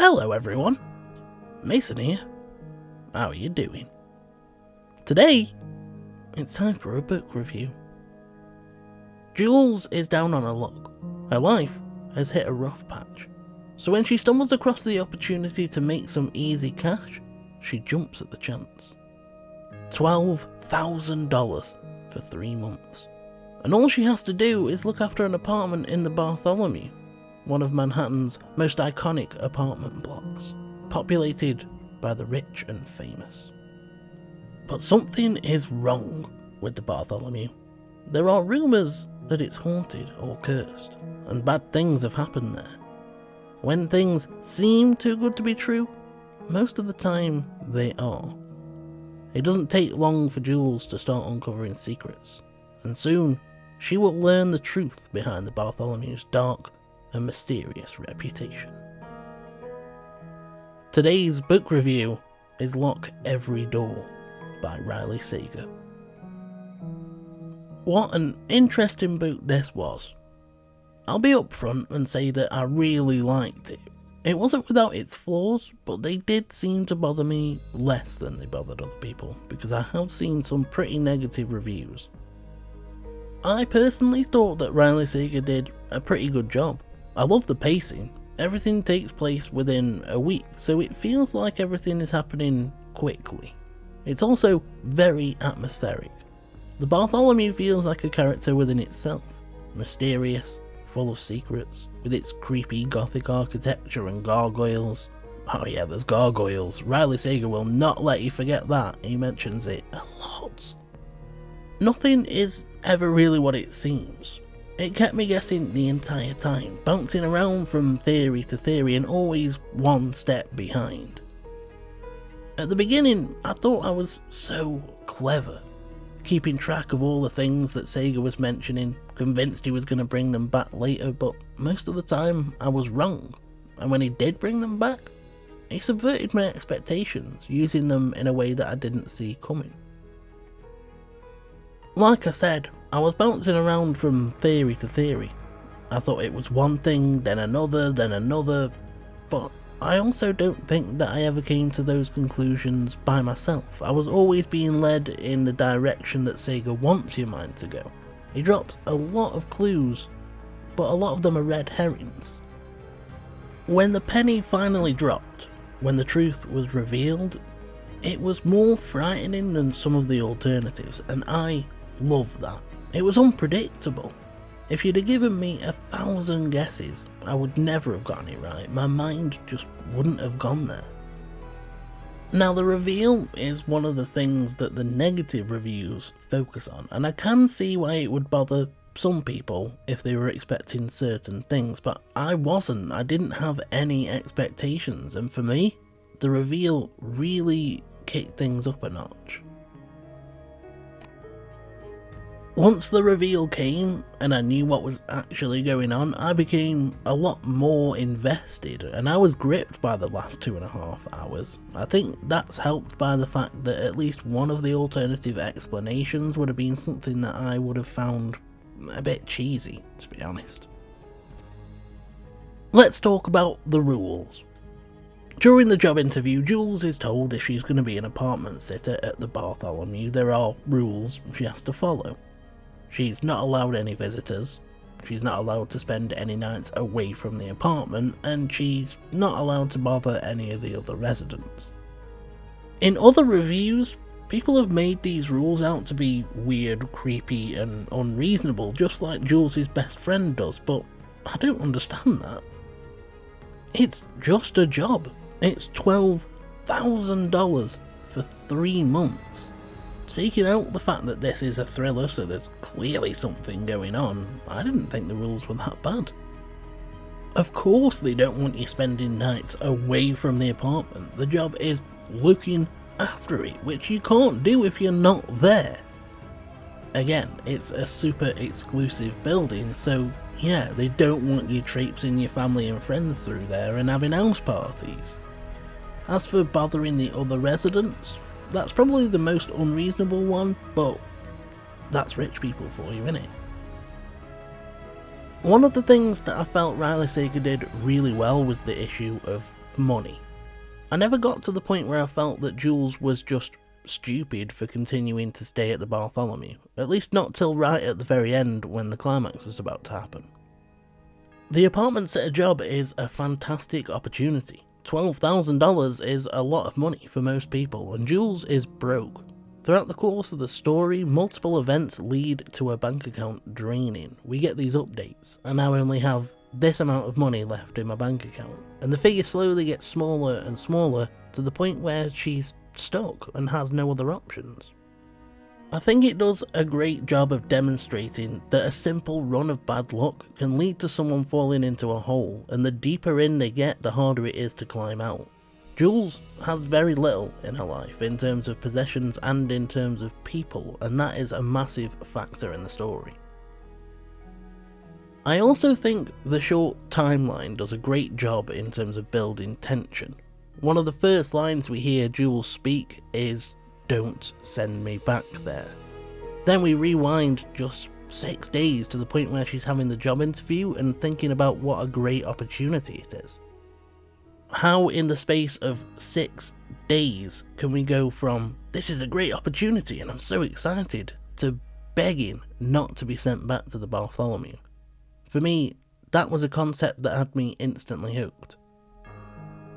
Hello everyone, Mason here. How are you doing? Today, it's time for a book review. Jules is down on her luck. Her life has hit a rough patch. So when she stumbles across the opportunity to make some easy cash, she jumps at the chance. $12,000 for 3 months. And all she has to do is look after an apartment in the Bartholomew, one of Manhattan's most iconic apartment blocks, populated by the rich and famous. But something is wrong with the Bartholomew. There are rumours that it's haunted or cursed, and bad things have happened there. When things seem too good to be true, most of the time they are. It doesn't take long for Jules to start uncovering secrets, and soon she will learn the truth behind the Bartholomew's dark and mysterious reputation. Today's book review is Lock Every Door by Riley Sager. What an interesting book this was. I'll be upfront and say that I really liked it. It wasn't without its flaws, but they did seem to bother me less than they bothered other people, because I have seen some pretty negative reviews. I personally thought that Riley Sager did a pretty good job. I love the pacing. Everything takes place within a week, so it feels like everything is happening quickly. It's also very atmospheric. The Bartholomew feels like a character within itself, mysterious, full of secrets, with its creepy gothic architecture and gargoyles. Oh yeah, there's gargoyles. Riley Sager will not let you forget that. He mentions it a lot. Nothing is ever really what it seems. It kept me guessing the entire time, bouncing around from theory to theory and always one step behind. At the beginning, I thought I was so clever, keeping track of all the things that Sager was mentioning, convinced he was going to bring them back later, but most of the time I was wrong, and when he did bring them back, he subverted my expectations, using them in a way that I didn't see coming. Like I said, I was bouncing around from theory to theory. I thought it was one thing, then another, but I also don't think that I ever came to those conclusions by myself. I was always being led in the direction that Sager wants your mind to go. He drops a lot of clues, but a lot of them are red herrings. When the penny finally dropped, when the truth was revealed, it was more frightening than some of the alternatives, and I love that. It was unpredictable. If you'd have given me 1,000 guesses, I would never have gotten it right. My mind just wouldn't have gone there. Now, the reveal is one of the things that the negative reviews focus on, and I can see why it would bother some people if they were expecting certain things, but I wasn't. I didn't have any expectations, and for me, the reveal really kicked things up a notch. Once the reveal came and I knew what was actually going on, I became a lot more invested, and I was gripped by the last 2.5 hours. I think that's helped by the fact that at least one of the alternative explanations would have been something that I would have found a bit cheesy, to be honest. Let's talk about the rules. During the job interview, Jules is told if she's going to be an apartment sitter at the Bartholomew, there are rules she has to follow. She's not allowed any visitors, she's not allowed to spend any nights away from the apartment, and she's not allowed to bother any of the other residents. In other reviews, people have made these rules out to be weird, creepy, and unreasonable, just like Jules' best friend does, but I don't understand that. It's just a job. It's $12,000 for 3 months. Taking out the fact that this is a thriller, so there's clearly something going on, I didn't think the rules were that bad. Of course they don't want you spending nights away from the apartment. The job is looking after it, which you can't do if you're not there. Again, it's a super exclusive building, so yeah, they don't want you traipsing your family and friends through there and having house parties. As for bothering the other residents, that's probably the most unreasonable one, but that's rich people for you, innit? One of the things that I felt Riley Sager did really well was the issue of money. I never got to the point where I felt that Jules was just stupid for continuing to stay at the Bartholomew, at least not till right at the very end when the climax was about to happen. The apartments at a job is a fantastic opportunity. $12,000 is a lot of money for most people, and Jules is broke. Throughout the course of the story, multiple events lead to a bank account draining. We get these updates, and now I only have this amount of money left in my bank account, and the figure slowly gets smaller and smaller to the point where she's stuck and has no other options. I think it does a great job of demonstrating that a simple run of bad luck can lead to someone falling into a hole, and the deeper in they get, the harder it is to climb out. Jules has very little in her life in terms of possessions and in terms of people, and that is a massive factor in the story. I also think the short timeline does a great job in terms of building tension. One of the first lines we hear Jules speak is, "Don't send me back there." Then we rewind just 6 days to the point where she's having the job interview and thinking about what a great opportunity it is. How in the space of 6 days can we go from, "This is a great opportunity and I'm so excited," to begging not to be sent back to the Bartholomew? For me, that was a concept that had me instantly hooked.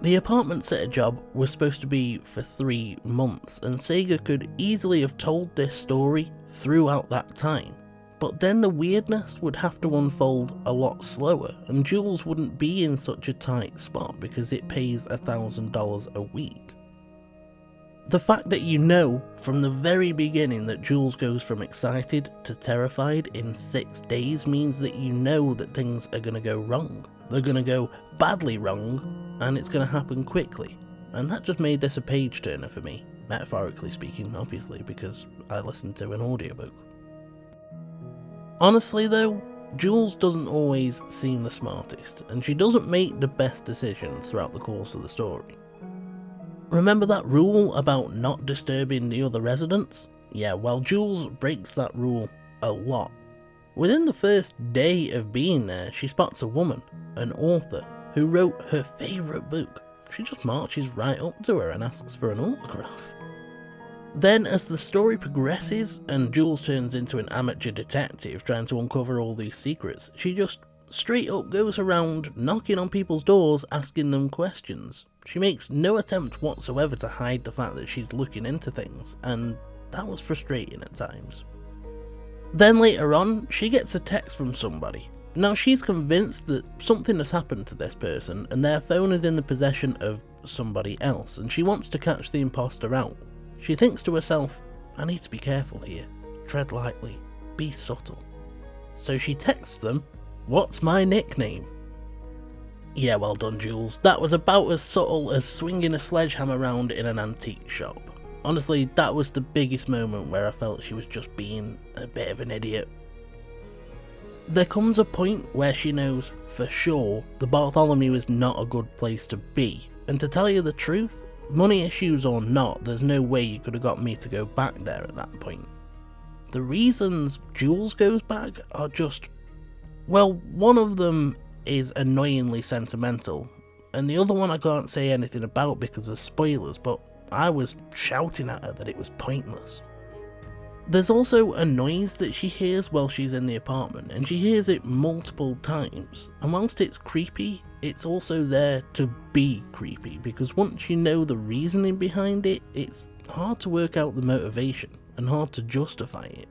The apartments at a job was supposed to be for 3 months, and Sager could easily have told this story throughout that time. But then the weirdness would have to unfold a lot slower, and Jules wouldn't be in such a tight spot because it pays $1,000 a week. The fact that you know from the very beginning that Jules goes from excited to terrified in 6 days means that you know that things are going to go wrong. They're going to go badly wrong, and it's going to happen quickly. And that just made this a page turner for me, metaphorically speaking, obviously, because I listened to an audiobook. Honestly though, Jules doesn't always seem the smartest, and she doesn't make the best decisions throughout the course of the story. Remember that rule about not disturbing the other residents? Yeah, well, Jules breaks that rule a lot. Within the first day of being there, she spots a woman, an author, who wrote her favourite book. She just marches right up to her and asks for an autograph. Then, as the story progresses and Jules turns into an amateur detective trying to uncover all these secrets, she just straight up goes around knocking on people's doors asking them questions. She makes no attempt whatsoever to hide the fact that she's looking into things, and that was frustrating at times. Then later on, she gets a text from somebody. Now she's convinced that something has happened to this person and their phone is in the possession of somebody else, and she wants to catch the imposter out. She thinks to herself, "I need to be careful here, tread lightly, be subtle." So she texts them, "What's my nickname?" Yeah, well done, Jules. That was about as subtle as swinging a sledgehammer around in an antique shop. Honestly, that was the biggest moment where I felt she was just being a bit of an idiot. There comes a point where she knows for sure the Bartholomew is not a good place to be, and to tell you the truth, money issues or not, there's no way you could have got me to go back there at that point. The reasons Jules goes back are just, well, one of them is annoyingly sentimental, and the other one I can't say anything about because of spoilers, but I was shouting at her that it was pointless. There's also a noise that she hears while she's in the apartment, and she hears it multiple times, and whilst it's creepy, it's also there to be creepy, because once you know the reasoning behind it, it's hard to work out the motivation, and hard to justify it.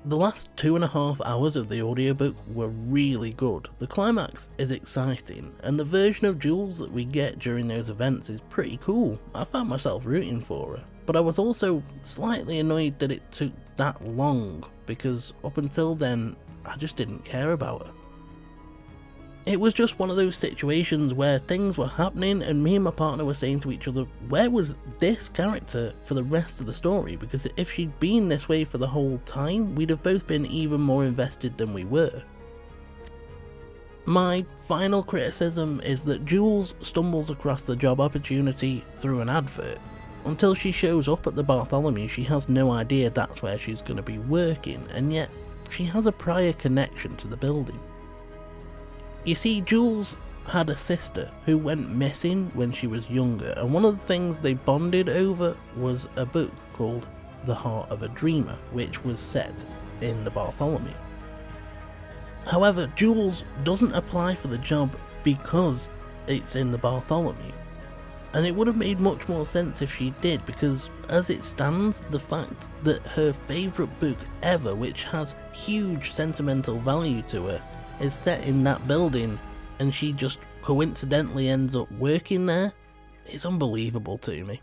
The last 2.5 hours of the audiobook were really good. The climax is exciting, and the version of Jules that we get during those events is pretty cool. I found myself rooting for her, but I was also slightly annoyed that it took that long, because up until then, I just didn't care about her. It was just one of those situations where things were happening and me and my partner were saying to each other, where was this character for the rest of the story? Because if she'd been this way for the whole time, we'd have both been even more invested than we were. My final criticism is that Jules stumbles across the job opportunity through an advert. Until she shows up at the Bartholomew, she has no idea that's where she's going to be working, and yet she has a prior connection to the building. You see, Jules had a sister who went missing when she was younger, and one of the things they bonded over was a book called The Heart of a Dreamer, which was set in the Bartholomew. However, Jules doesn't apply for the job because it's in the Bartholomew, and it would have made much more sense if she did, because as it stands, the fact that her favourite book ever, which has huge sentimental value to her, is set in that building and she just coincidentally ends up working there, is unbelievable to me.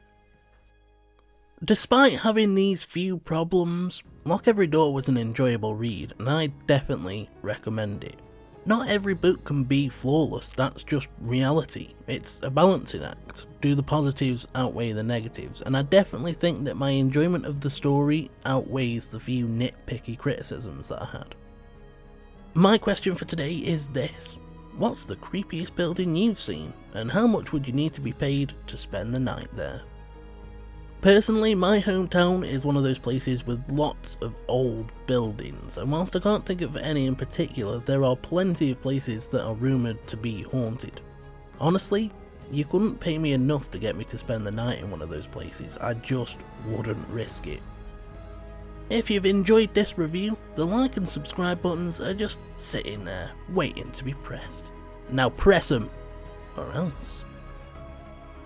Despite having these few problems, Lock Every Door was an enjoyable read, and I definitely recommend it. Not every book can be flawless, that's just reality. It's a balancing act. Do the positives outweigh the negatives? And I definitely think that my enjoyment of the story outweighs the few nitpicky criticisms that I had. My question for today is this: what's the creepiest building you've seen, and how much would you need to be paid to spend the night there? Personally, my hometown is one of those places with lots of old buildings, and whilst I can't think of any in particular, there are plenty of places that are rumoured to be haunted. Honestly, you couldn't pay me enough to get me to spend the night in one of those places. I just wouldn't risk it. If you've enjoyed this review, the like and subscribe buttons are just sitting there, waiting to be pressed. Now press them, or else.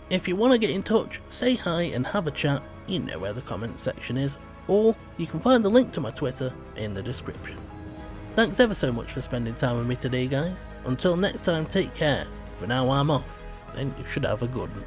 If you want to get in touch, say hi and have a chat, you know where the comment section is, or you can find the link to my Twitter in the description. Thanks ever so much for spending time with me today, guys. Until next time, take care. For now I'm off, and you should have a good one.